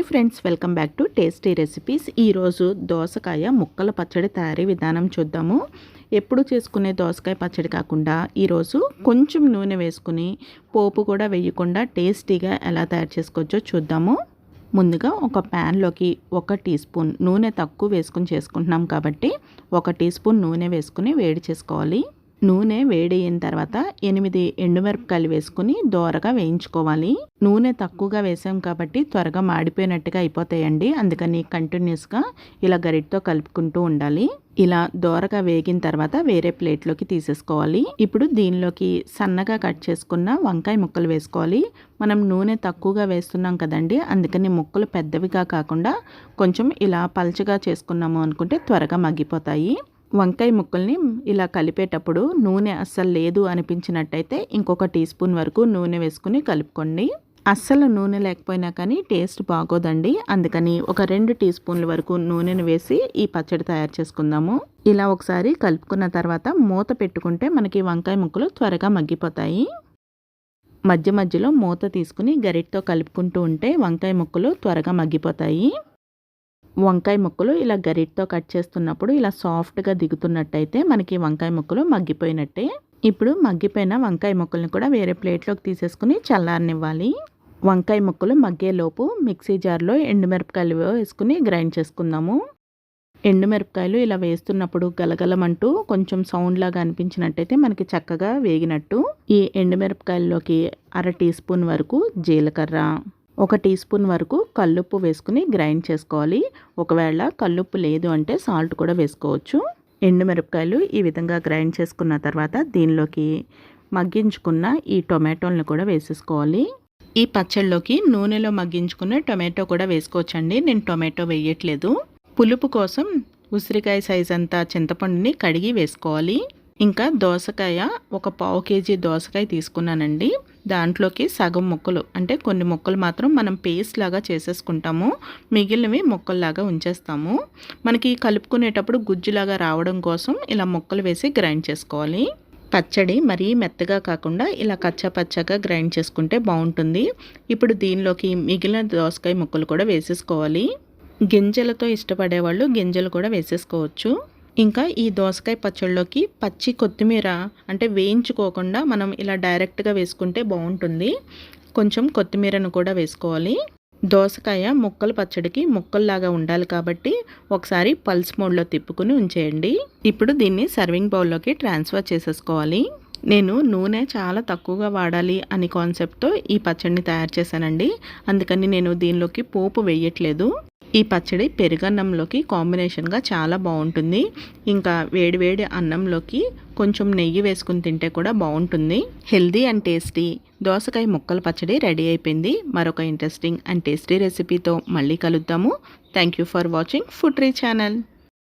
Hi friends, welcome back to tasty recipes. ఈరోజు దోసకాయ ముక్కల పచ్చడి తయారీ విధానం చూద్దాము. ఎప్పుడు చేసుకునే దోసకాయ పచ్చడి కాకుండా ఈరోజు కొంచెం నూనె వేసుకుని పోపు కూడా వేయకుండా టేస్టీగా ఎలా తయారు చేసుకోవచ్చో చూద్దాము. ముందుగా ఒక ప్యాన్లోకి 1 టీ స్పూన్ నూనె తక్కువ వేసుకుని చేసుకుంటున్నాం కాబట్టి 1 టీ స్పూన్ నూనె వేసుకుని వేడి చేసుకోవాలి. నూనె వేడి అయిన తర్వాత 8 ఎండుమిరపకాయలు వేసుకుని దోరగా వేయించుకోవాలి. నూనె తక్కువగా వేసాం కాబట్టి త్వరగా మాడిపోయినట్టుగా అయిపోతాయండి. అందుకని కంటిన్యూస్గా ఇలా గరిటతో కలుపుకుంటూ ఉండాలి. ఇలా దోరగా వేగిన తర్వాత వేరే ప్లేట్లోకి తీసేసుకోవాలి. ఇప్పుడు దీనిలోకి సన్నగా కట్ చేసుకున్న వంకాయ ముక్కలు వేసుకోవాలి. మనం నూనె తక్కువగా వేస్తున్నాం కదండి, అందుకని ముక్కలు పెద్దవిగా కాకుండా కొంచెం ఇలా పల్చగా చేసుకున్నాము అనుకుంటే త్వరగా మగ్గిపోతాయి. వంకాయ ముక్కల్ని ఇలా కలిపేటప్పుడు నూనె అస్సలు లేదు అనిపించినట్టయితే ఇంకొక టీ స్పూన్ వరకు నూనె వేసుకుని కలుపుకోండి. అస్సలు నూనె లేకపోయినా కానీ టేస్ట్ బాగోదండి. అందుకని ఒక 2 టీ స్పూన్ల వరకు నూనెను వేసి ఈ పచ్చడి తయారు చేసుకుందాము. ఇలా ఒకసారి కలుపుకున్న తర్వాత మూత పెట్టుకుంటే మనకి వంకాయ ముక్కలు త్వరగా మగ్గిపోతాయి. మధ్య మధ్యలో మూత తీసుకుని గరిటతో కలుపుకుంటూ ఉంటే వంకాయ ముక్కలు త్వరగా మగ్గిపోతాయి. వంకాయ ముక్కలు ఇలా గరిటతో కట్ చేస్తున్నప్పుడు ఇలా సాఫ్ట్గా దిగుతున్నట్టయితే మనకి వంకాయ ముక్కలు మగ్గిపోయినట్టే. ఇప్పుడు మగ్గిపోయిన వంకాయ ముక్కల్ని కూడా వేరే ప్లేట్లోకి తీసేసుకుని చల్లారనివ్వాలి. వంకాయ ముక్కలు మగ్గేలోపు మిక్సీ జార్లో ఎండుమిరపకాయలు వేసుకుని గ్రైండ్ చేసుకుందాము. ఎండుమిరపకాయలు ఇలా వేస్తున్నప్పుడు గలగలమంటూ కొంచెం సౌండ్ లాగా అనిపించినట్టయితే మనకి చక్కగా వేగినట్టు. ఈ ఎండుమిరపకాయల్లోకి 1/2 టీ స్పూన్ వరకు జీలకర్ర, 1 టీ స్పూన్ వరకు కల్లుప్పు వేసుకుని గ్రైండ్ చేసుకోవాలి. ఒకవేళ కల్లుప్పు లేదు అంటే సాల్ట్ కూడా వేసుకోవచ్చు. ఎండుమిరపకాయలు ఈ విధంగా గ్రైండ్ చేసుకున్న తర్వాత దీనిలోకి మగ్గించుకున్న ఈ టొమాటోలను కూడా వేసేసుకోవాలి. ఈ పచ్చళ్ళలోకి నూనెలో మగ్గించుకున్న టొమాటో కూడా వేసుకోవచ్చండి. నేను టొమాటో వేయట్లేదు. పులుపు కోసం ఉసిరికాయ సైజ్ అంతా చింతపండుని కడిగి వేసుకోవాలి. ఇంకా దోసకాయ 1/4 కేజీ దోసకాయ తీసుకున్నానండి. దాంట్లోకి సగం ముక్కలు అంటే కొన్ని ముక్కలు మాత్రం మనం పేస్ట్ లాగా చేసేసుకుంటాము, మిగిలినవి ముక్కల్లాగా ఉంచేస్తాము. మనకి కలుపుకునేటప్పుడు గుజ్జులాగా రావడం కోసం ఇలా ముక్కలు వేసి గ్రైండ్ చేసుకోవాలి. పచ్చడి మరీ మెత్తగా కాకుండా ఇలా కచ్చాపచ్చాగా గ్రైండ్ చేసుకుంటే బాగుంటుంది. ఇప్పుడు దీనిలోకి మిగిలిన దోసకాయ ముక్కలు కూడా వేసేసుకోవాలి. గింజలతో ఇష్టపడేవాళ్ళు గింజలు కూడా వేసేసుకోవచ్చు. ఇంకా ఈ దోసకాయ పచ్చళ్ళలోకి పచ్చి కొత్తిమీర అంటే వేయించుకోకుండా మనం ఇలా డైరెక్ట్గా వేసుకుంటే బాగుంటుంది. కొంచెం కొత్తిమీరను కూడా వేసుకోవాలి. దోసకాయ ముక్కల పచ్చడికి ముక్కల్లాగా ఉండాలి కాబట్టి ఒకసారి పల్స్ మోడ్లో తిప్పుకుని ఉంచేయండి. ఇప్పుడు దీన్ని సర్వింగ్ బౌల్లోకి ట్రాన్స్ఫర్ చేసేసుకోవాలి. నేను నూనె చాలా తక్కువగా వాడాలి అని కాన్సెప్ట్తో ఈ పచ్చడిని తయారు చేశానండి. అందుకని నేను దీనిలోకి పోపు వేయట్లేదు. ఈ పచ్చడి పెరుగన్నంలోకి కాంబినేషన్గా చాలా బాగుంటుంది. ఇంకా వేడివేడి అన్నంలోకి కొంచెం నెయ్యి వేసుకుని తింటే కూడా బాగుంటుంది. హెల్దీ అండ్ టేస్టీ దోసకాయ ముక్కల పచ్చడి రెడీ అయిపోయింది. మరొక ఇంట్రెస్టింగ్ అండ్ టేస్టీ రెసిపీతో మళ్ళీ కలుద్దాము. Thank you for watching food tree channel.